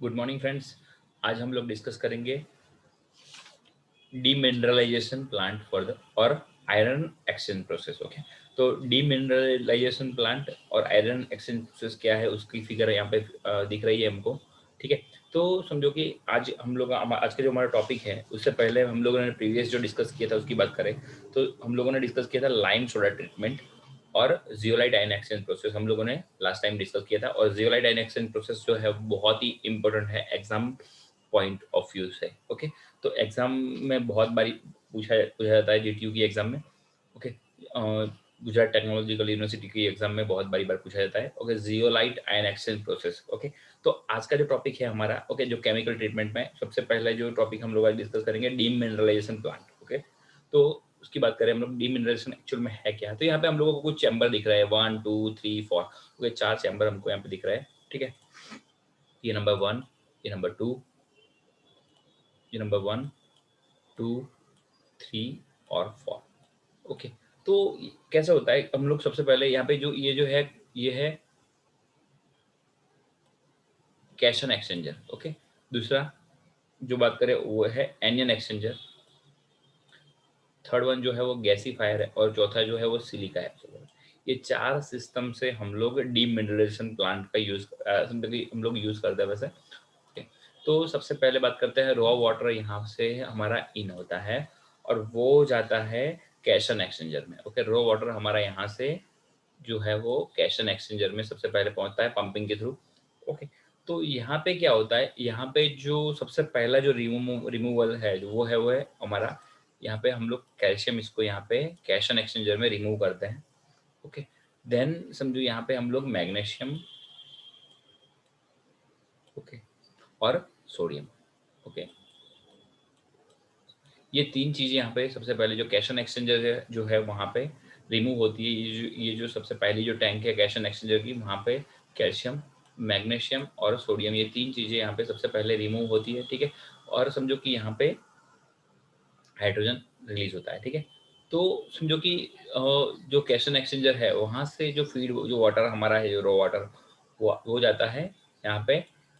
Good morning friends. आज हम लोग डिस्कस करेंगे डीमिनरलाइजेशन प्लांट फॉर द और आयरन एक्सचेंज प्रोसेस। ओके, तो डीमिनरलाइजेशन प्लांट और आयरन एक्सचेंज प्रोसेस क्या है उसकी फिगर यहाँ पे दिख रही है हमको। ठीक है, तो समझो कि आज हम लोग आज का जो हमारा टॉपिक है उससे पहले हम लोगों ने प्रीवियस जो डिस्कस किया था उसकी बात करें तो हम लोगों ने डिस्कस किया था लाइम सोडा ट्रीटमेंट और जियोलाइट आयन एक्सचेंज प्रोसेस हम लोगों ने लास्ट टाइम डिस्कस किया था। और जियोलाइट आयन एक्सचेंज प्रोसेस जो है बहुत ही इंपॉर्टेंट है, एग्जाम पॉइंट ऑफ व्यू से। ओके, तो एग्जाम में बहुत बारी पूछा पूछा जाता है जीटीयू की एग्जाम में। ओके, गुजरात टेक्नोलॉजिकल यूनिवर्सिटी की एग्जाम में बहुत बार पूछा जाता है। Okay, zeolite ion exchange process. Okay, तो आज का जो टॉपिक है हमारा, ओके, जो केमिकल ट्रीटमेंट में सबसे पहले जो टॉपिक हम लोग आज डिस्कस करेंगे डीमिनरलाइजेशन प्लांट। ओके, तो उसकी बात करें हम लोग डीमिनरलाइजेशन एक्चुअल में है क्या। तो यहाँ पे हम लोगों को कुछ चैम्बर दिख रहा है, 1 2 3 4। ओके, 4 चैम्बर हमको यहाँ पे दिख रहा है। ठीक है, ये नंबर 1, ये नंबर 2, ये नंबर 1 2 3 और 4। ओके, तो कैसे होता है, हम लोग सबसे पहले यहाँ पे जो ये है, ये है कैशन एक्सचेंजर। ओके, दूसरा जो बात करें वो है एनियन एक्सचेंजर, थर्ड वन जो है वो गैसीफायर है और चौथा जो है वो सिलिका एक्सचेंजर। ये 4 सिस्टम से हम लोग डीमिनरलाइजेशन प्लांट का यूज हम लोग यूज करते हैं वैसे। ओके, तो सबसे पहले बात करते हैं रॉ वाटर यहाँ से हमारा इन होता है और वो जाता है कैशन एक्सचेंजर में। ओके, रॉ वाटर हमारा यहाँ से जो है वो कैशन एक्सचेंजर में सबसे पहले पहुंचता है पंपिंग के थ्रू। ओके, तो यहाँ पे क्या होता है, यहाँ पे जो सबसे पहला जो रिमूवल है जो वो है हमारा, यहाँ पे हम लोग कैल्शियम इसको यहाँ पे कैशन एक्सचेंजर में रिमूव करते हैं। ओके, देन समझो यहाँ पे हम लोग मैग्नीशियम, ओके, और सोडियम। ओके, ये 3 चीज़ें यहाँ पे सबसे पहले जो कैशन एक्सचेंजर है जो है वहाँ पे रिमूव होती है। ये जो सबसे पहली जो टैंक है कैशन एक्सचेंजर की, वहाँ पे कैल्शियम, मैग्नीशियम और सोडियम, ये 3 चीज़ें यहाँ पे सबसे पहले रिमूव होती है। ठीक है, और समझो कि यहाँ पे हाइड्रोजन रिलीज होता है। ठीक है, तो समझो कि जो कैशन एक्सचेंजर है वहाँ से जो फीड जो वाटर हमारा है, जो रॉ वाटर, वो जाता है यहाँ पे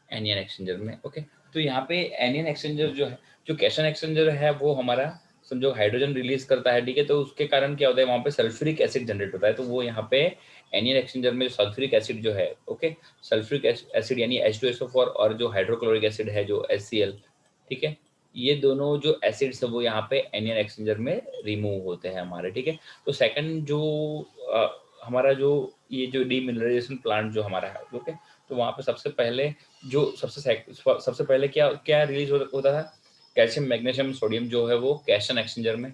एनियन एक्सचेंजर में। ओके, तो यहाँ पे एनियन एक्सचेंजर जो है, जो कैशन एक्सचेंजर है वो हमारा समझो हाइड्रोजन रिलीज करता है। ठीक है, तो उसके कारण क्या होता है, वहाँ पे सल्फ्यूरिक एसिड जनरेट होता है। तो वो यहाँ पे एनियन एक्सचेंजर में जो सल्फ्यूरिक एसिड जो है, ओके, सल्फ्यूरिक एसिड यानी H2SO4 और जो हाइड्रोक्लोरिक एसिड है जो HCl, ठीक है, ये दोनों जो एसिड्स है वो यहाँ पे एनियन एक्सचेंजर में रिमूव होते हैं हमारे। ठीक है, तो सेकंड जो हमारा जो ये जो डीमिनरलाइजेशन प्लांट जो हमारा है, ओके, तो वहाँ पे सबसे पहले जो सबसे पहले क्या क्या रिलीज होता था, कैल्शियम, मैग्नीशियम, सोडियम जो है वो कैशन एक्सचेंजर में,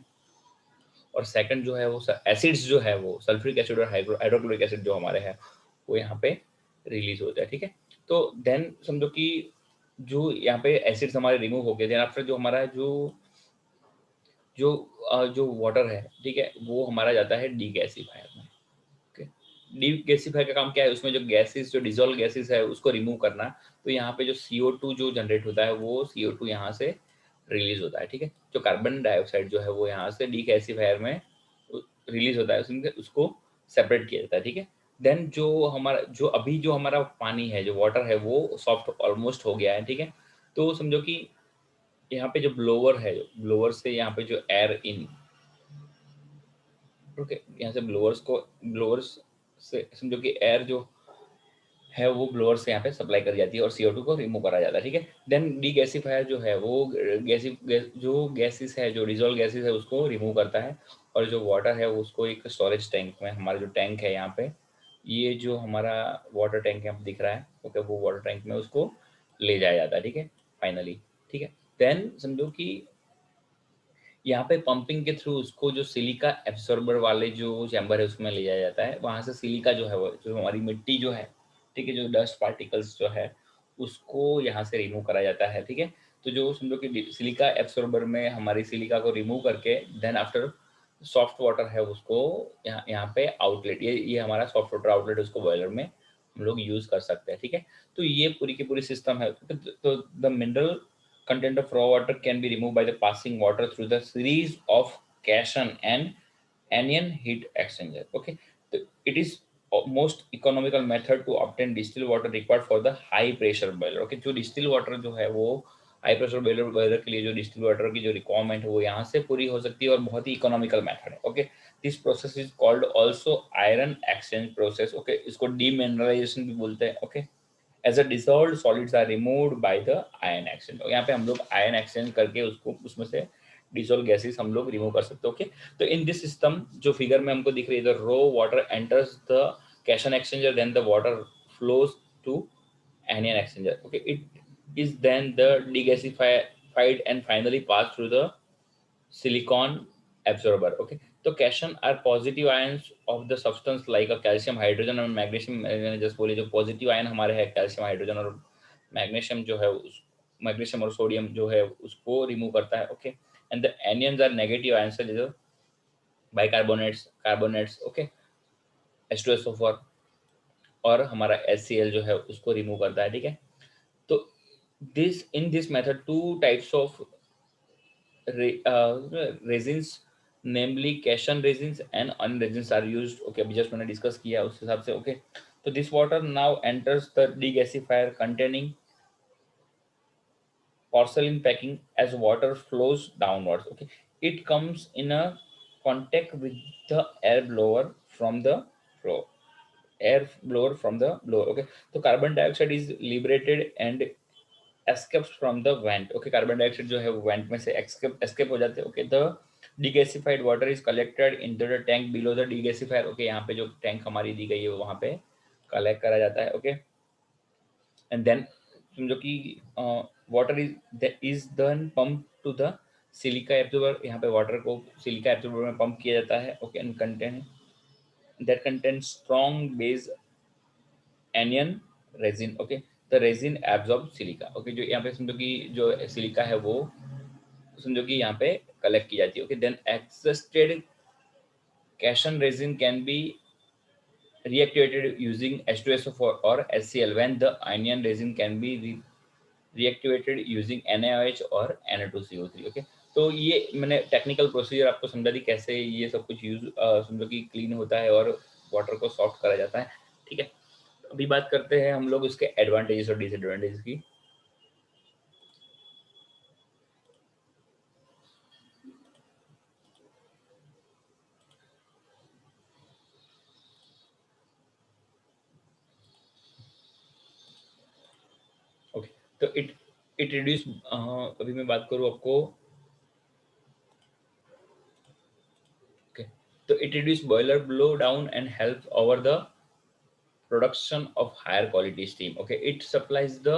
और सेकंड जो है वो एसिड्स जो है वो सल्फ्यूरिक एसिड और हाइड्रोक्लोरिक एसिड जो हमारे हैं वो यहाँ पे रिलीज होता है। ठीक है, तो देन समझो कि जो यहाँ पे एसिड्स हमारे रिमूव हो गए, देन आफ्टर जो हमारा जो जो वाटर है, ठीक है, वो हमारा जाता है डीगैसिफायर में। ओके, डीगैसिफायर का काम क्या है, उसमें जो गैसेस, जो डिजोल्व गैसेस है उसको रिमूव करना। तो यहाँ पे जो CO2 जो जनरेट होता है वो CO2 यहाँ से रिलीज होता है। ठीक है, जो कार्बन डाइऑक्साइड जो है वो यहाँ से डीगैसिफायर में रिलीज होता है, उसको सेपरेट किया जाता है। ठीक है, देन जो अभी जो हमारा पानी है, जो वाटर है, वो सॉफ्ट ऑलमोस्ट हो गया है। ठीक है, तो समझो कि यहाँ पे जो ब्लोअर है, ब्लोअर से यहाँ पे जो एयर इन, ओके, यहाँ से ब्लोअर्स से समझो कि एयर जो है वो ब्लोअर से यहाँ पे सप्लाई करी जाती है और CO2 को रिमूव करा जाता है। ठीक है, देन डीगैसिफायर जो है वो जो गैसेस है, जो डिजोल्व गैसेस है उसको रिमूव करता है, और जो वाटर है वो उसको एक स्टोरेज टैंक में, हमारा जो टैंक है यहाँ पे, ये जो हमारा वाटर टैंक यहाँ पे दिख रहा है, ओके, वो वाटर टैंक में उसको ले जाया जाता है। ठीक है, फाइनली। ठीक है, देन समझो कि यहाँ पे पंपिंग के थ्रू उसको जो सिलिका एब्सॉर्बर वाले जो चैम्बर है उसमें ले जाया जाता है। वहां से सिलिका जो है वो जो हमारी मिट्टी जो है, ठीक है, जो डस्ट पार्टिकल्स जो है उसको यहाँ से रिमूव करा जाता है। ठीक है, तो जो समझो कि सिलिका एब्सॉर्बर में हमारी सिलिका को रिमूव करके देन आफ्टर सॉफ्ट वाटर है उसको यहाँ पे आउटलेट, ये हमारा सॉफ्ट वाटर आउटलेट, उसको बॉयलर में हम लोग यूज कर सकते हैं। ठीक है, तो ये पूरी की पूरी सिस्टम है। तो the mineral content of raw water can be removed by the passing water through the series of Casson and anion heat exchanger. Okay, so it is most economical method to obtain distil water required for the high pressure boiler. Okay, जो distil water जो है वो high pressure boiler के लिए जो distil water की जो requirement है वो यहाँ से पूरी हो सकती है और बहुत ही इकोनॉमिकल मेथड है। Okay, this process is called also iron exchange process. Okay, इसको डीमिनरलाइजेशन भी बोलते हैं। Okay, as a dissolved solids are removed by the ion exchange. यहाँ पे हम लोग आयन एक्सचेंज करके उसको उसमें से डिसॉल्व गैसेस हम लोग रिमूव कर सकते हैं। ओके, तो इन दिस सिस्टम जो फिगर में हमको दिख रही है, the raw water enters the cation exchanger, then the water flows to anion exchanger. Okay, it is then the degasified and finally passed through the silicon absorber. Okay, so cation are positive ions of the substance like a calcium, hydrogen और magnesium। मैंने just बोली जो positive ion हमारे है calcium, hydrogen और magnesium जो है उस मैग्नीशियम और सोडियम जो है उसको रिमूव करता है। Okay, and the anions are negative ions जो बाइकार्बोनेट्स, कार्बोनेट्स। ओके, H2SO4 और हमारा HCl जो है उसको रिमूव करता है। ठीक है, तो this in this method two types of resins namely cation resins and anion resins are used. Okay, अभी जस्ट मैंने डिस्कस किया उस हिसाब से। ओके, तो this water now enters the degasifier containing porcelain packing as water flows downwards. Okay, it comes in a contact with the air blower from the floor, air blower from the blower। Okay, so carbon dioxide is liberated and escapes from the vent। Okay, carbon dioxide जो है वो went में से escape हो जाते हैं। Okay, the degasified water is collected in the tank below the degasifier. Okay, यहाँ पे जो टैंक हमारी दी गई है वो वहाँ पे कलेक्ट करा जाता है। ओके, एंड देन समझो कि water is then pump to the silica absorber. यहाँ पे वाटर को सिलिका एब्जॉर्बर में पंप किया जाता है। Okay, and contain that contain strong base anion resin. Okay, the resin absorb silica. Okay, जो यहाँ पे समझो कि जो सिलिका है वो समझो कि यहाँ पे कलेक्ट की जाती है। Okay, then exhausted cation resin can be reactivated using H2SO4 or HCl when the anion resin can be reactivated using NaOH और Na2CO3। ओके, तो ये मैंने टेक्निकल प्रोसीजर आपको समझा दी कैसे ये सब कुछ यूज समझो कि क्लीन होता है और वाटर को सॉफ्ट करा जाता है। ठीक है, अभी बात करते हैं हम लोग इसके एडवांटेजेस और डिसएडवांटेजेस की। ओके, तो इट रिड्यूस, अभी मैं बात करूँ आपको। ओके, तो it reduce boiler blow down and help over the production of higher quality steam। okay, it supplies the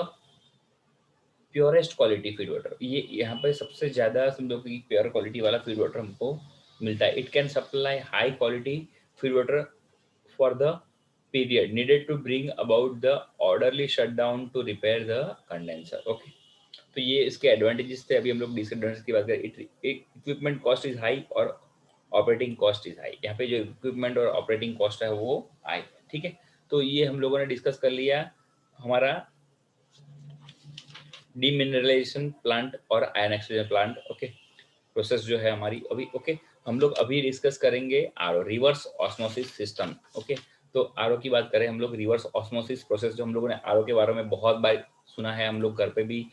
purest quality feed water. ये यहाँ पे सबसे ज्यादा समझो कि प्योर क्वालिटी वाला फीड वाटर हमको मिलता है। It can supply high quality feed water for the period needed to bring about the orderly shut down to repair the condenser. Okay, तो ये इसके एडवांटेजेस थे। अभी हम लोग डिसएडवांटेज की बात करें। इक्विपमेंट कॉस्ट इज हाई और ऑपरेटिंग कॉस्ट इज हाई। यहाँ पे जो इक्विपमेंट और ऑपरेटिंग कॉस्ट है वो हाई। ठीक है, तो ये हम लोगों ने डिस्कस कर लिया हमारा डीमिनरलाइजेशन प्लांट और ion exchange plant. Okay, process जो है हमारी अभी। ओके, हम लोग अभी डिस्कस करेंगे RO, reverse osmosis system. Okay, तो आरओ की बात करें हम लोग, रिवर्स ऑस्मोसिस प्रोसेस जो हम लोगों ने आरओ के बारे में बहुत बार सुना है, हम लोग घर पे भी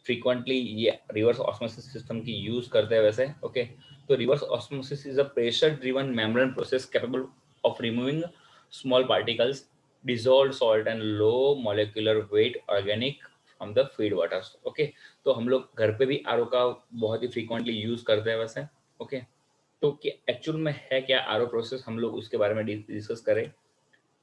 फ्रीक्वेंटली ये रिवर्स ऑस्मोसिस सिस्टम की यूज करते हैं वैसे। ओके, तो reverse osmosis is a pressure driven membrane process capable of removing small particles, dissolved salt and low molecular weight organic from the feed waters। Okay, तो हम लोग घर पे भी आरओ का बहुत ही फ्रीक्वेंटली यूज करते हैं वैसे। ओके, तो क्या एक्चुअल में है क्या आरओ प्रोसेस, हम लोग उसके बारे में डिस्कस करें।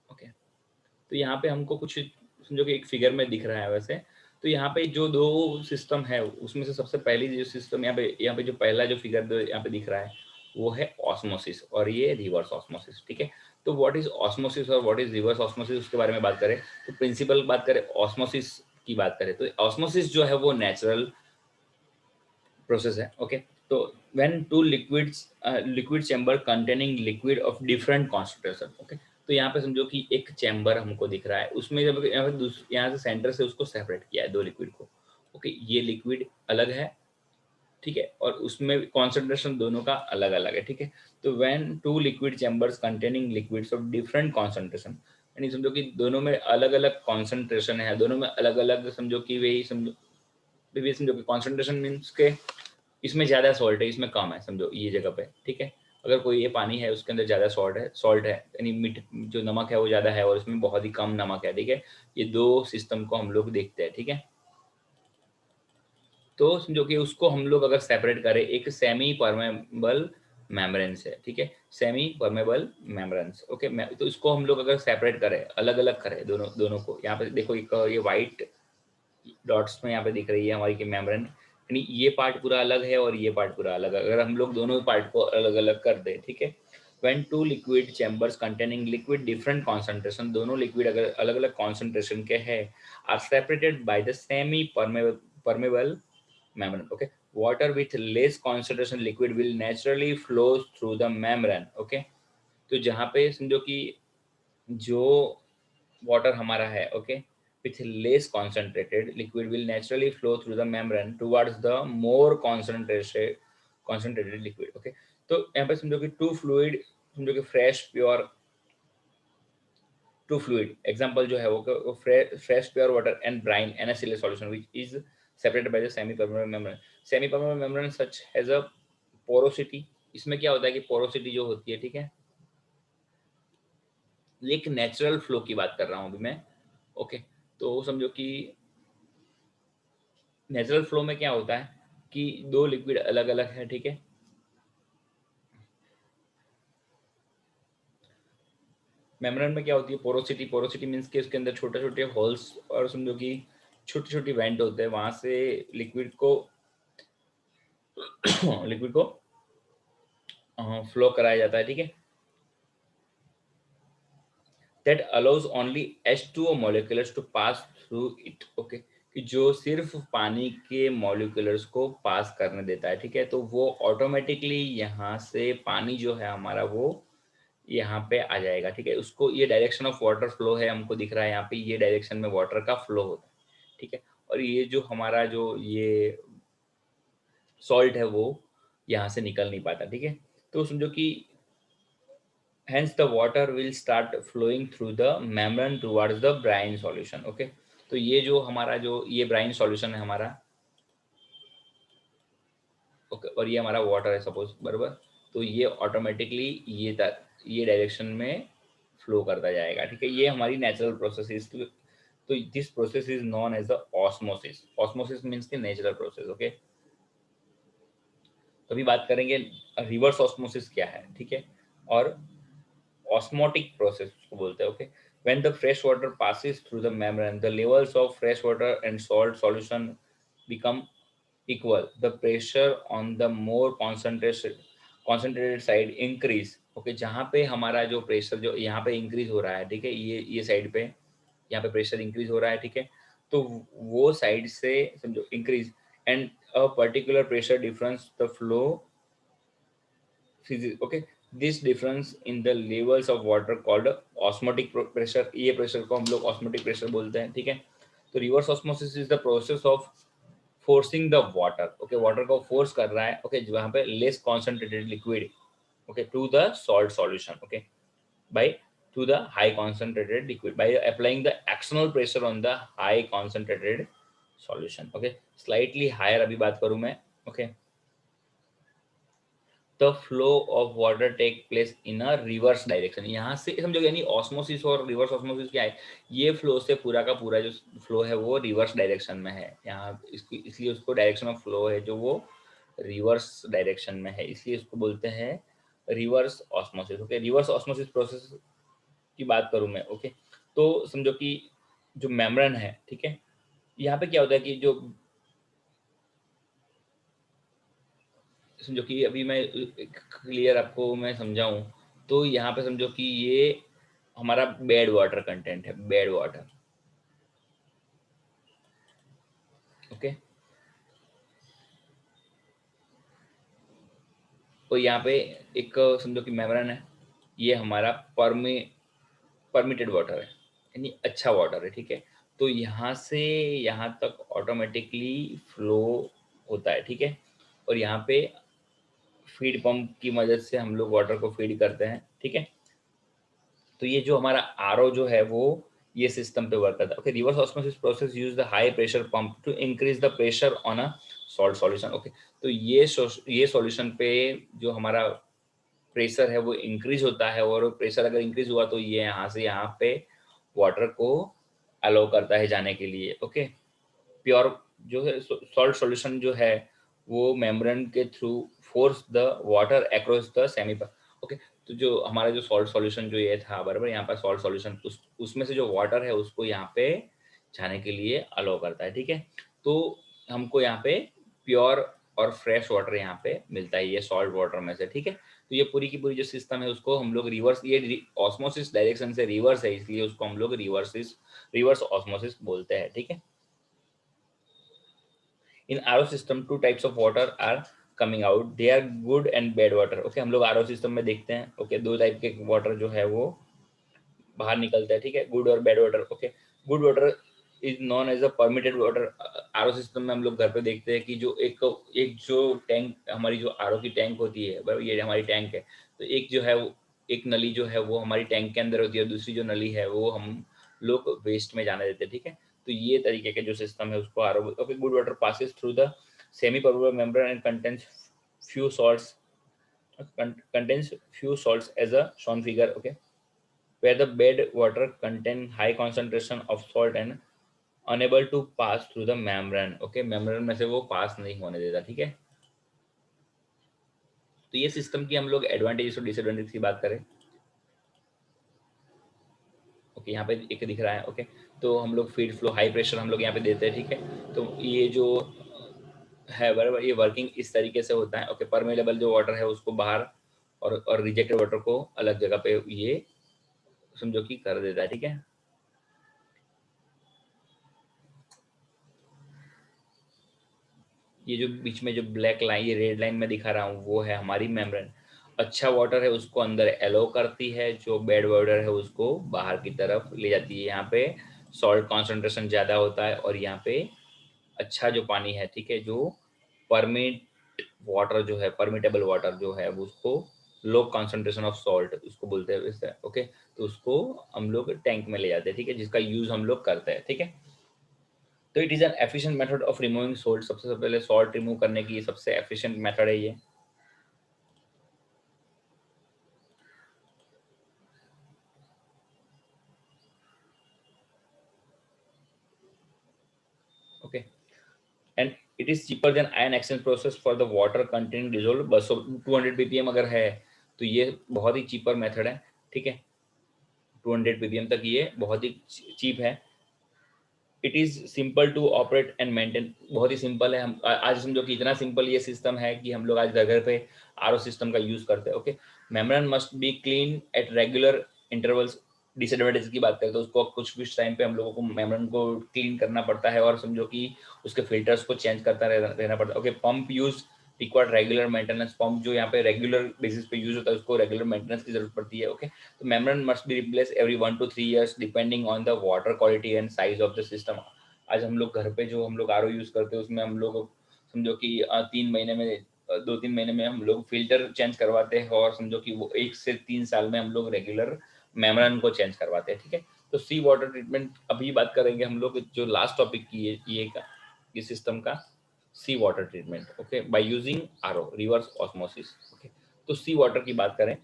ओके, तो यहाँ पे हमको कुछ समझो कि एक फिगर में दिख रहा है वैसे। तो यहाँ पे जो दो सिस्टम है उसमें से सबसे पहली जो सिस्टम यहाँ पे जो पहला जो फिगर यहाँ पे दिख रहा है वो है ऑस्मोसिस और ये रिवर्स ऑस्मोसिस। ठीक है, तो व्हाट इज ऑस्मोसिस और व्हाट इज रिवर्स ऑस्मोसिस उसके बारे में बात करें तो प्रिंसिपल बात करें ऑस्मोसिस की बात करें तो ऑस्मोसिस जो है वो नेचुरल प्रोसेस है। ओके, तो when two liquid chamber containing liquid of different concentration. Okay, तो यहाँ पे समझो कि एक चैम्बर हमको दिख रहा है, उसमें जब यहाँ से सेंटर से उसको सेपरेट किया है दो लिक्विड को। ओके, ये लिक्विड अलग है ठीक है, और उसमें कॉन्सेंट्रेशन दोनों का अलग अलग है, ठीक है। तो when two liquid chambers containing liquids of different concentration, यानी समझो कि दोनों में अलग अलग कॉन्सेंट्रेशन है, दोनों में अलग अलग समझो कि वही समझो, भी समझो कि कॉन्सेंट्रेशन मीन्स के इसमें ज़्यादा सॉल्ट है, इसमें कम है, समझो ये जगह पे, ठीक है। अगर कोई ये पानी है उसके अंदर ज़्यादा सॉल्ट है यानी मीठ जो नमक है वो ज़्यादा है और उसमें बहुत ही कम नमक है, ठीक है। ये दो सिस्टम को हम लोग देखते हैं, ठीक है। तो समझो कि उसको हम लोग अगर सेपरेट करें एक सेमी परमेबल मेम्ब्रेन से, ठीक है, सेमी परमेबल मेम्ब्रेन्स, ओके। तो इसको हम लोग अगर सेपरेट करें, अलग अलग करें दोनों दोनों को, यहाँ पे देखो एक ये वाइट डॉट्स में यहाँ पे दिख रही है हमारी की मेम्ब्रेन, यानी ये पार्ट पूरा अलग है और ये पार्ट पूरा अलग है। अगर हम लोग दोनों पार्ट को अलग अलग कर दें, ठीक है, when two liquid chambers containing liquid different concentration, दोनों लिक्विड अगर अलग अलग कॉन्सेंट्रेशन के हैं, are separated by the semi permeable membrane, okay, water with less concentration liquid will naturally flow through the membrane, okay। तो जहाँ पे समझो कि जो वाटर हमारा है, okay, with less concentrated liquid will naturally flow through the membrane towards the more concentrated liquid, okay। तो यहाँ पे समझो कि टू फ्लूइड, समझो कि fresh pure two fluid example जो है वो fresh pure water and brine NaCl solution which is separated by the semi permeable membrane, semi permeable membrane such has a porosity। इसमें क्या होता है कि पोरोसिटी जो होती है, ठीक है, ये एक नेचुरल फ्लो की बात कर रहा हूँ अभी मैं, ओके। तो समझो कि नेचुरल फ्लो में क्या होता है कि दो लिक्विड अलग अलग है, ठीक है। मेम्ब्रेन में क्या होती है पोरोसिटी, पोरोसिटी मीन्स कि उसके अंदर छोटे छोटे होल्स और समझो कि छोटी छोटी वेंट होते हैं, वहां से लिक्विड को लिक्विड को फ्लो कराया जाता है, ठीक है। That allows only H2O molecules to pass through it, okay, कि जो सिर्फ पानी के मॉलिक्यूल्स को पास करने देता है, ठीक है। तो वो ऑटोमेटिकली यहाँ से पानी जो है हमारा वो यहाँ पे आ जाएगा, ठीक है। उसको ये डायरेक्शन ऑफ वाटर फ्लो है, हमको दिख रहा है यहाँ पे ये डायरेक्शन में वाटर का फ्लो होता है, ठीक है। और ये जो हमारा जो ये सॉल्ट है वो यहाँ से निकल नहीं पाता, ठीक है। तो समझो कि hence the water will start flowing through the membrane towards the brine solution, okay। तो ये जो हमारा जो ये ब्राइन सॉल्यूशन है हमारा, ओके, और ये हमारा वाटर है सपोज, बराबर। तो ये ऑटोमेटिकली ये डायरेक्शन में फ्लो करता जाएगा, ठीक है। ये हमारी नेचुरल प्रोसेस। तो this process is known as the osmosis. Osmosis means के नेचुरल प्रोसेस, ओके। तो अभी बात करेंगे रिवर्स ऑस्मोसिस क्या है, ठीक है, और osmotic process उसको बोलते हैं, okay। When the fresh water passes through the membrane, the levels of fresh water and salt solution become equal, the pressure on the more concentrated side increase, okay। जहाँ पे हमारा जो प्रेशर जो यहाँ पे इंक्रीज हो रहा है, ठीक है, ये साइड पे यहाँ पे प्रेशर इंक्रीज हो रहा है, ठीक है। तो वो साइड से समझो increase and a particular pressure difference the flow physics, okay। This difference in the levels of water called osmotic pressure, ये प्रेशर को हम लोग osmotic pressure बोलते हैं, ठीक है। तो reverse osmosis is the process of forcing the water, okay, water को फोर्स कर रहा है, ओके, जहाँ पे less concentrated liquid, okay, to the salt solution, okay, by to the high concentrated liquid by applying the external pressure on the high concentrated solution, okay। slightly higher अभी बात करूँ मैं, okay। The flow of water take place in a reverse direction, यहाँ से समझो, यानी osmosis और reverse osmosis क्या है, ये फ्लो से पूरा का पूरा जो फ्लो है वो रिवर्स डायरेक्शन में है यहाँ, इसकी इसलिए उसको डायरेक्शन ऑफ फ्लो है जो वो रिवर्स डायरेक्शन में है, इसलिए इसको बोलते हैं reverse osmosis, okay. Reverse osmosis process की बात करूँ मैं, ओके, तो समझो कि जो मेम्ब्रेन है, ठीक है, यहाँ पे क्या होता है कि जो समझो कि अभी मैं क्लियर आपको मैं समझाऊं, तो यहाँ पे समझो कि ये हमारा बेड वाटर कंटेंट है, बेड वाटर, ओके। तो यहाँ पे एक समझो कि मेम्ब्रेन है, ये हमारा परमिटेड वाटर है, यानी अच्छा वाटर है, ठीक है। तो यहाँ से यहाँ तक ऑटोमेटिकली फ्लो होता है, ठीक है। और यहाँ पे फीड पंप की मदद से हम लोग वाटर को फीड करते हैं, ठीक है। तो ये जो हमारा आरओ जो है वो ये सिस्टम पे वर्क करता है। Okay, reverse osmosis process use the high pressure pump to increase the pressure on a salt solution. Okay, तो ये सॉल्यूशन पे जो हमारा प्रेशर है वो इंक्रीज होता है, और प्रेशर अगर इंक्रीज हुआ तो ये यहाँ से यहाँ पे वाटर को अलाउ करता है जाने के लिए। ओके, प्योर जो है सॉल्ट सॉल्यूशन जो है वो मेम्ब्रेन के through force the water across the semi. Okay, तो जो हमारा जो सॉल्ट सॉल्यूशन जो ये था बराबर, यहाँ पर सॉल्ट सॉल्यूशन उसमें से जो वाटर है उसको यहाँ पे जाने के लिए अलाउ करता है, ठीक है। तो हमको यहाँ पे प्योर और फ्रेश वाटर यहाँ पे मिलता है ये सॉल्ट वाटर में से, ठीक है। तो ये पूरी की पूरी जो सिस्टम है उसको हम लोग रिवर्स, ये ऑस्मोसिस डायरेक्शन से रिवर्स है, इसलिए उसको हम लोग रिवर्स ऑस्मोसिस बोलते हैं, ठीक है। In RO system, two types of water are coming out. They are good and bad water. Okay, हम लोग RO system में देखते हैं, okay, दो टाइप के वाटर जो है वो बाहर निकलता है, ठीक है, गुड और bad water. Okay, good water is known as a permitted water. RO system में हम लोग घर पे देखते हैं कि जो एक एक जो टैंक, हमारी जो आरओ की टैंक होती है, बराबर, ये हमारी टैंक है, तो एक जो है एक नली जो है वो हमारी टैंक के अंदर होती है, दूसरी जो नली है वो हम लोग वेस्ट में जाने देते हैं, ठीक है। तो ये तरीके के जो सिस्टम है उसको RO. Okay, good water passes through the semi permeable membrane and contains few salts contains few salts as a shown figure. Okay, where the bed water contain high concentration of salt and unable to pass through the membrane. Okay, membrane में से वो पास नहीं होने देता, ठीक है। तो ये सिस्टम की हम लोग एडवांटेज और डिसएडवांटेज की बात करें। ओके, यहाँ पे एक दिख रहा है। ओके, तो हम लोग फीड फ्लो हाई प्रेशर हम लोग यहाँ पे देते हैं, ठीक है। तो ये जो है बराबर, ये वर्किंग इस तरीके से होता है। ओके, परमेलेबल जो वाटर है उसको बाहर, और रिजेक्टेड वाटर को अलग जगह पे ये समझो कि कर देता है, ठीक है। ये जो बीच में जो ब्लैक लाइन, ये रेड लाइन में दिखा रहा हूँ, वो है हमारी मेम्ब्रेन। अच्छा वाटर है उसको अंदर एलो करती है, जो बैड वाटर है उसको बाहर की तरफ ले जाती है। यहाँ पे सॉल्ट कॉन्सेंट्रेशन ज़्यादा होता है, और यहाँ पे अच्छा जो पानी है, ठीक है, जो परमिट वाटर जो है, परमिटेबल वाटर जो है वो उसको लो कॉन्सेंट्रेशन ऑफ सॉल्ट उसको बोलते हैं। ओके, तो उसको हम लोग टैंक में ले जाते हैं, ठीक है, जिसका यूज हम लोग करते हैं, ठीक है। तो it is an efficient method of removing salt. सबसे पहले सॉल्ट रिमूव करने की सबसे एफिशिएंट मेथड है ये। Okay, and it is cheaper than ion exchange process for the water containing dissolve. 200 200 ppm अगर है तो ये बहुत ही चीपर मेथड है, ठीक है। 200 ppm तक ये बहुत ही चीप है। It is simple to operate and maintain. बहुत ही सिंपल है। हम आज समझो कि इतना सिंपल ये सिस्टम है कि हम लोग आज घर घर पे आरओ सिस्टम का यूज करते हैं। Okay, membrane must be clean at regular intervals. Disadvantage की बात करें तो उसको कुछ टाइम पे हम लोगों को मेम्ब्रेन को क्लीन करना पड़ता है, और समझो कि उसके फिल्टर्स को चेंज करता रहना पड़ता है। Okay, pump use required regular maintenance. Pump जो यहाँ पे रेगुलर बेसिस पे यूज होता है उसको रेगुलर मेंटेनेंस की जरूरत पड़ती है। ओके, तो membrane must be replace every 1 to 3 years depending on the water quality and size of the system. आज हम लोग घर पे जो हम लोग आरओ यूज करते हैं उसमें हम लोग समझो कि 3 महीने में 2-3 महीने में हम लोग फिल्टर चेंज करवाते हैं, और समझो कि वो 1 से 3 साल में हम लोग रेगुलर मेम्ब्रेन को चेंज करवाते हैं, ठीक है। तो सी वाटर ट्रीटमेंट अभी बात करेंगे हम लोग, जो लास्ट टॉपिक की है ये सिस्टम का sea water treatment. Okay, by using RO reverse osmosis. Okay, तो सी वाटर की बात करें।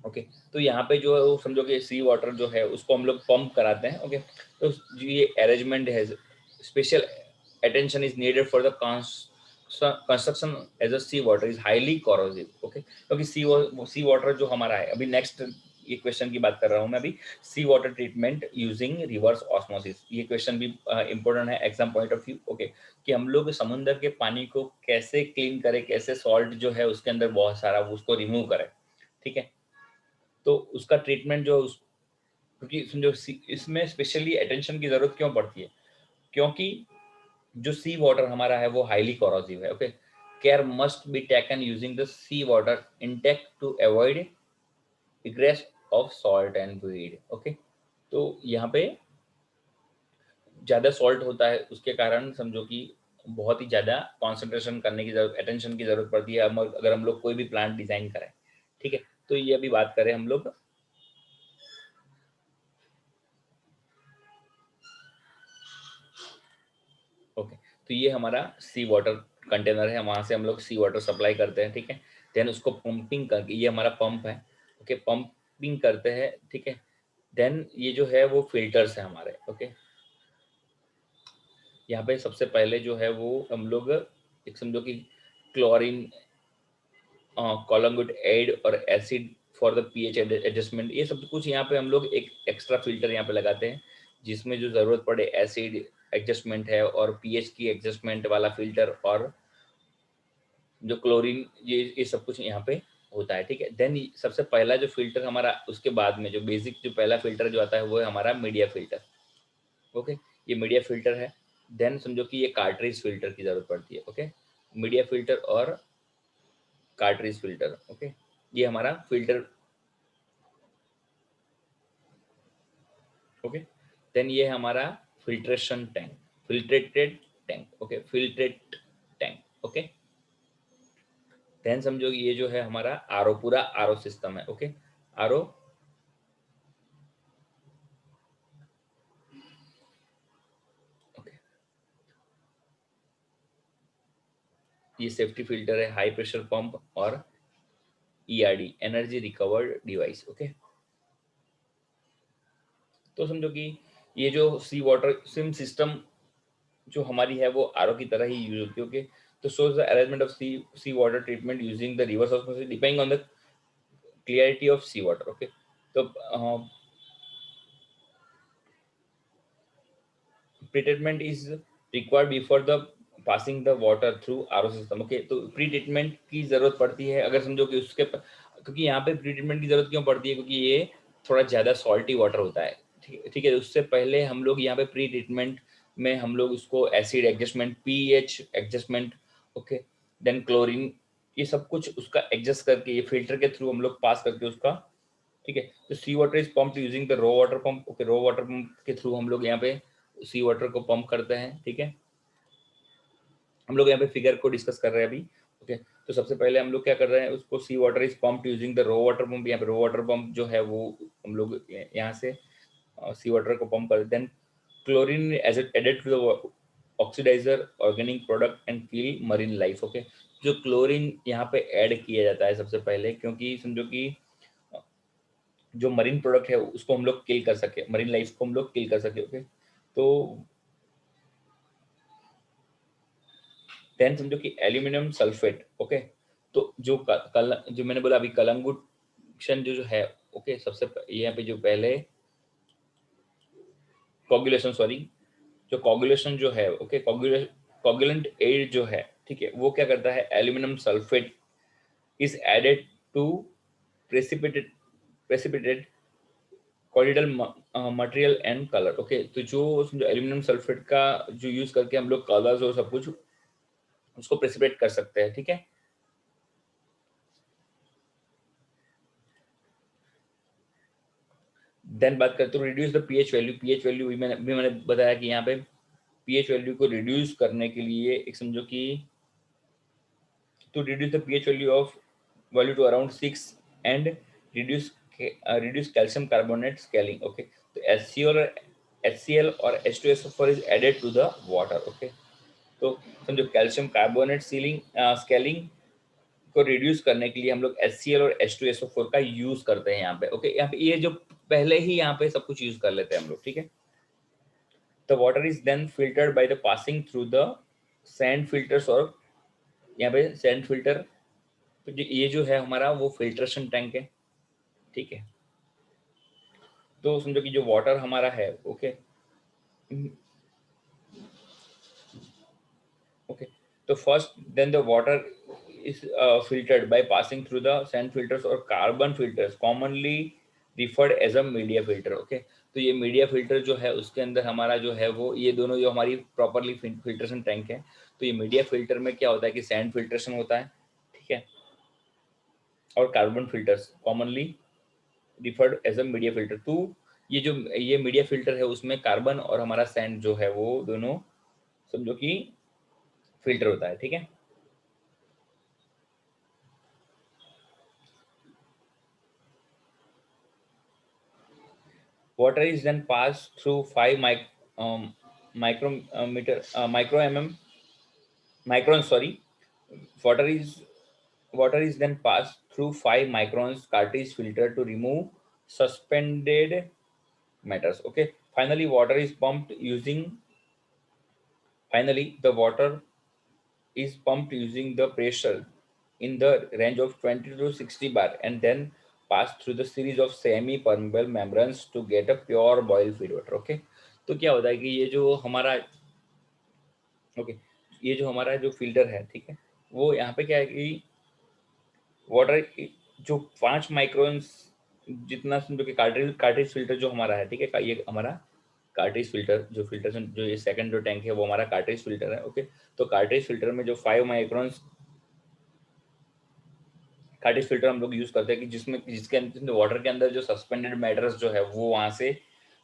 ओके, तो यहाँ पे जो है वो समझो कि सी वाटर जो है उसको हम लोग पंप कराते हैं। ओके, तो जो ये अरेंजमेंट है, special attention is needed for the construction as a sea water is highly corrosive. Okay, क्योंकि सी वाटर जो हमारा है, अभी नेक्स्ट ये क्वेश्चन की बात कर रहा हूँ मैं अभी, sea water treatment using reverse osmosis. ये क्वेश्चन भी इंपॉर्टेंट है exam point of view. Okay, कि हम लोग समुद्र के पानी को कैसे क्लीन करें, कैसे सॉल्ट जो है उसके अंदर बहुत सारा उसको रिमूव करें, ठीक है। तो उसका ट्रीटमेंट जो क्योंकि समझो इसमें स्पेशली अटेंशन की जरूरत क्यों पड़ती है, क्योंकि जो सी वाटर हमारा है वो हाईली कोरोसिव है। Okay, care must be taken using the sea water intake to avoid egress of salt and weed. Okay, तो यहाँ पे ज़्यादा सॉल्ट होता है उसके कारण समझो कि बहुत ही ज़्यादा कंसंट्रेशन करने की ज़रूरत, अटेंशन की ज़रूरत पड़ती है अगर हम लोग कोई भी प्लांट डिज़ाइन करें, ठीक है। तो ये अभी बात करें हम लोग, ओके, तो ये हमारा सी वाटर कंटेनर है, वहाँ से हम लोग सी वाटर सप्लाई करते हैं, ठीक है। देन उसको पंपिंग करके, ये हमारा पंप है, ओके, पंपिंग करते हैं, ठीक है। देन ये जो है वो फिल्टर्स है हमारे, ओके। यहाँ पे सबसे पहले जो है वो हम लोग एक समझो कि क्लोरीन, कॉलम एड और acid for the pH adjustment, ये सब कुछ यहाँ पे हम लोग एक एक्स्ट्रा फिल्टर यहाँ पे लगाते हैं, जिसमें जो ज़रूरत पड़े एसिड एडजस्टमेंट है और पीएच की एडजस्टमेंट वाला फिल्टर और जो क्लोरीन, ये सब कुछ यहाँ पे होता है, ठीक है। देन सबसे पहला जो फिल्टर हमारा, उसके बाद में जो बेसिक जो पहला फिल्टर जो आता है वो है हमारा मीडिया फिल्टर, ओके। ये मीडिया फिल्टर है। देन समझो कि ये कार्ट्रिज फिल्टर की ज़रूरत पड़ती है, ओके। मीडिया फिल्टर और कार्ट्रिज फिल्टर, ओके, ये हमारा फिल्टर, ओके। देन ये है हमारा filtration tank, filtrated tank, okay, filtrate tank, okay. Then समझो कि ये जो है हमारा आरओ, पूरा आरओ सिस्टम है, ओके, आरओ, ओके। ये सेफ्टी फिल्टर है, हाई प्रेशर पंप और ERD, energy recovered device, okay. तो समझो कि ये जो सी वाटर सिम सिस्टम जो हमारी है वो आरओ की तरह ही यूज होती है, ओके। तो shows the arrangement of sea water treatment using the reverse osmosis depending on the clarity of sea water, okay। तो pre-treatment is required before the passing the water through RO system, okay. तो pre treatment की जरूरत पड़ती है, अगर समझो कि क्योंकि यहाँ पे प्री ट्रीटमेंट की जरूरत क्यों पड़ती है, क्योंकि ये थोड़ा ज़्यादा सॉल्टी वाटर होता है, ठीक ठीक है। उससे पहले हम लोग यहाँ पे प्री ट्रीटमेंट में हम लोग उसको acid adjustment, pH adjustment, okay, then chlorine, ये सब कुछ उसका एडजस्ट करके ये फिल्टर के थ्रू हम लोग पास करके उसका, ठीक है। तो sea water is pumped using the raw water pump, okay, raw water pump के थ्रू हम लोग यहाँ पे सी वाटर को पंप करते हैं, ठीक है। हम लोग यहाँ पे फिगर को डिस्कस कर रहे हैं अभी, ओके। तो सबसे पहले हम लोग क्या कर रहे हैं, उसको sea water is pumped using the raw water pump, यहाँ पे रो वाटर पंप जो है वो हम लोग यहाँ से सी वाटर को पंप कर, then chlorine as added to the oxidiser organic product and kill marine life, okay. जो क्लोरीन यहाँ पे ऐड किया जाता है सबसे पहले, क्योंकि समझो कि जो मरीन प्रोडक्ट है उसको हम लोग किल कर सके, मरीन लाइफ को हम लोग किल कर सके, ओके। तो देन समझो कि एल्यूमिनियम सल्फेट, ओके। तो जो जो मैंने बोला अभी कलंगुशन जो जो है, ओके, यहाँ पे जो पहले कोगुलेशन, सॉरी, जो कोगुलेशन जो है, ओके, कोगुलेंट एड जो है, ठीक है, वो क्या करता है, aluminium sulphate is added to precipitate precipitate colloidal material and colour, okay. तो जो समझो एल्यूमिनियम सल्फेट का जो यूज करके हम लोग कलर्स और सब कुछ उसको प्रेसिपिटेट कर सकते हैं, ठीक है। देन बात करते हो reduce the pH value, pH value भी मैंने बताया कि यहाँ पे पीएच वैल्यू को रिड्यूस करने के लिए एक समझो कि to reduce the pH value to around 6 and reduce calcium carbonate scaling, okay। तो HCl और H2SO4 is added to the water, okay। तो समझो कैल्शियम कार्बोनेट सीलिंग स्केलिंग को रिड्यूस करने के लिए हम लोग HCl और H2SO4 का यूज करते हैं यहाँ पे, ओके। यहाँ पे ये जो पहले ही यहाँ पे सब कुछ यूज कर लेते हैं हम लोग, ठीक है। The water is then filtered by the passing through the sand filters, और यहाँ पे सैंड फिल्टर, तो ये जो है हमारा वो फिल्ट्रेशन टैंक है, ठीक है। तो समझो कि जो वाटर हमारा है, ओके, ओके। तो first then the water is filtered by passing through the sand filters or carbon filters commonly referred as a media filter, okay. तो ये मीडिया फिल्टर जो है उसके अंदर हमारा जो है वो ये दोनों जो हमारी प्रॉपरली फिल्ट्रेशन टैंक है। तो ये मीडिया फिल्टर में क्या होता है कि सैंड फिल्ट्रेशन होता है, ठीक है, और carbon filters commonly referred as a media filter. तो ये मीडिया फिल्टर है उसमें कार्बन और हमारा सैंड जो है वो दोनों समझो कि फिल्टर होता है, ठीक है। Water is then passed through 5 micrometer micro mm microns. Sorry, water is water is then passed through 5 microns cartridge filter to remove suspended matters. Okay. Finally, water is pumped using. Finally, the water is pumped using the pressure in the range of 20 to 60 bar and then passed through the series of semi permeable membranes to get a pure boil feed water. Okay. तो क्या होता है कि ये जो हमारा okay ये जो हमारा जो फिल्टर है, ठीक है, वो यहाँ पे क्या है कि वाटर जो 5 माइक्रोन्स जितना समझो कि कार्ट्रिज कार्ट्रिज फिल्टर जो हमारा है, ठीक है, ये हमारा कार्ट्रिज फिल्टर जो फिल्टर जो ये सेकंड जो टैंक है वो हमारा कार्ट्रिज फिल्टर है। ओके, तो कार्ट्रिज फिल्टर में जो 5 माइक्रोन्स कार्ट्रिज फिल्टर हम लोग यूज करते हैं कि जिसमें जिसके अंदर वाटर के अंदर जो सस्पेंडेड मैटर्स जो है वो वहां से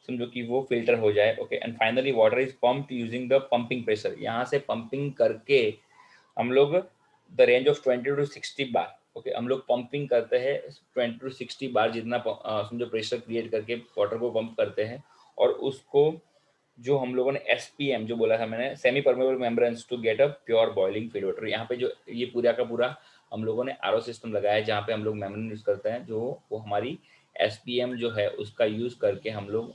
समझो कि वो फिल्टर हो जाए। Okay, and finally water is pumped using the pumping pressure, यहाँ से पंपिंग करके हम लोग the range of 20 to 60 bar. Okay, हम लोग पंपिंग करते हैं 20 to 60 बार जितना समझो प्रेशर क्रिएट करके वाटर को पंप करते हैं, और उसको जो हम लोगों ने एसपीएम जो बोला था मैंने, semi permeable membranes to get a pure boiling feed water, यहाँ पे जो ये पूरा का पूरा हम लोगों ने आरओ सिस्टम लगाया है जहाँ पे हम लोग मेम्ब्रेन यूज करते हैं, जो वो हमारी एसपीएम जो है उसका यूज करके हम लोग,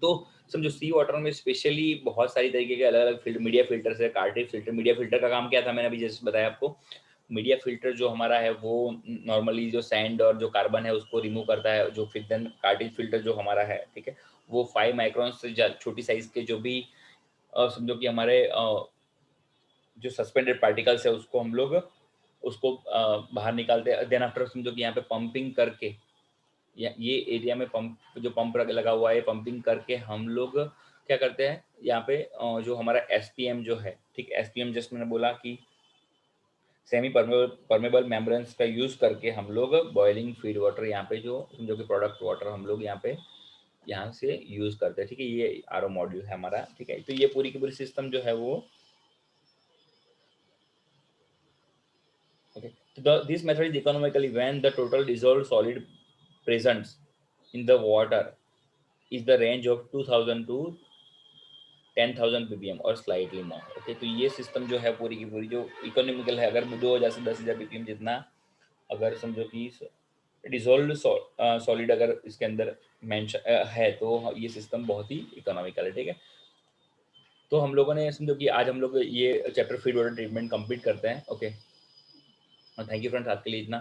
तो समझो सी वाटर में स्पेशली बहुत सारी तरीके के अलग अलग फिल्टर मीडिया फिल्टर है। कार्टिज फिल्टर, मीडिया फिल्टर का काम क्या था मैंने अभी जैसे बताया आपको। मीडिया फिल्टर जो हमारा है वो नॉर्मली जो सैंड और जो कार्बन है उसको रिमूव करता है, जो फिर देन कार्टिज फिल्टर जो हमारा है, ठीक है, वो 5 माइक्रोन से छोटी साइज के जो भी समझो कि हमारे जो सस्पेंडेड पार्टिकल्स है उसको हम लोग उसको बाहर निकालते हैं। देन आफ्टर समझो कि यहाँ पे पंपिंग करके ये एरिया में पंप जो पंप लगा हुआ है, पंपिंग करके हम लोग क्या करते हैं यहाँ पे जो हमारा एसपीएम जो है, ठीक, एसपीएम जस्ट मैंने बोला कि सेमी परमेबल मेम्ब्रेन्स का यूज करके हम लोग बॉइलिंग फीड वाटर यहाँ पे जो समझो कि प्रोडक्ट वाटर हम लोग यहाँ पे यहाँ से यूज करते हैं, ठीक है। ये आरओ मॉड्यूल है हमारा, ठीक है। तो ये पूरी की पूरी सिस्टम जो है वो okay. So this method is economically when the total dissolved solid present in the water is the range of 2000 to 10,000 ppm और स्लाइटली मोर। ओके, तो ये सिस्टम जो है पूरी की पूरी जो इकोनॉमिकल है, अगर 2000 से 10,000 ppm जितना अगर समझो कि डिजोल्व सॉलिड अगर इसके अंदर मेंशन है तो ये सिस्टम बहुत ही इकोनॉमिकल है, ठीक है। तो हम लोगों ने समझो कि आज हम लोग ये chapter feed water treatment complete करते हैं। ओके, थैंक यू फ्रेंड्स, आज के लिए इतना।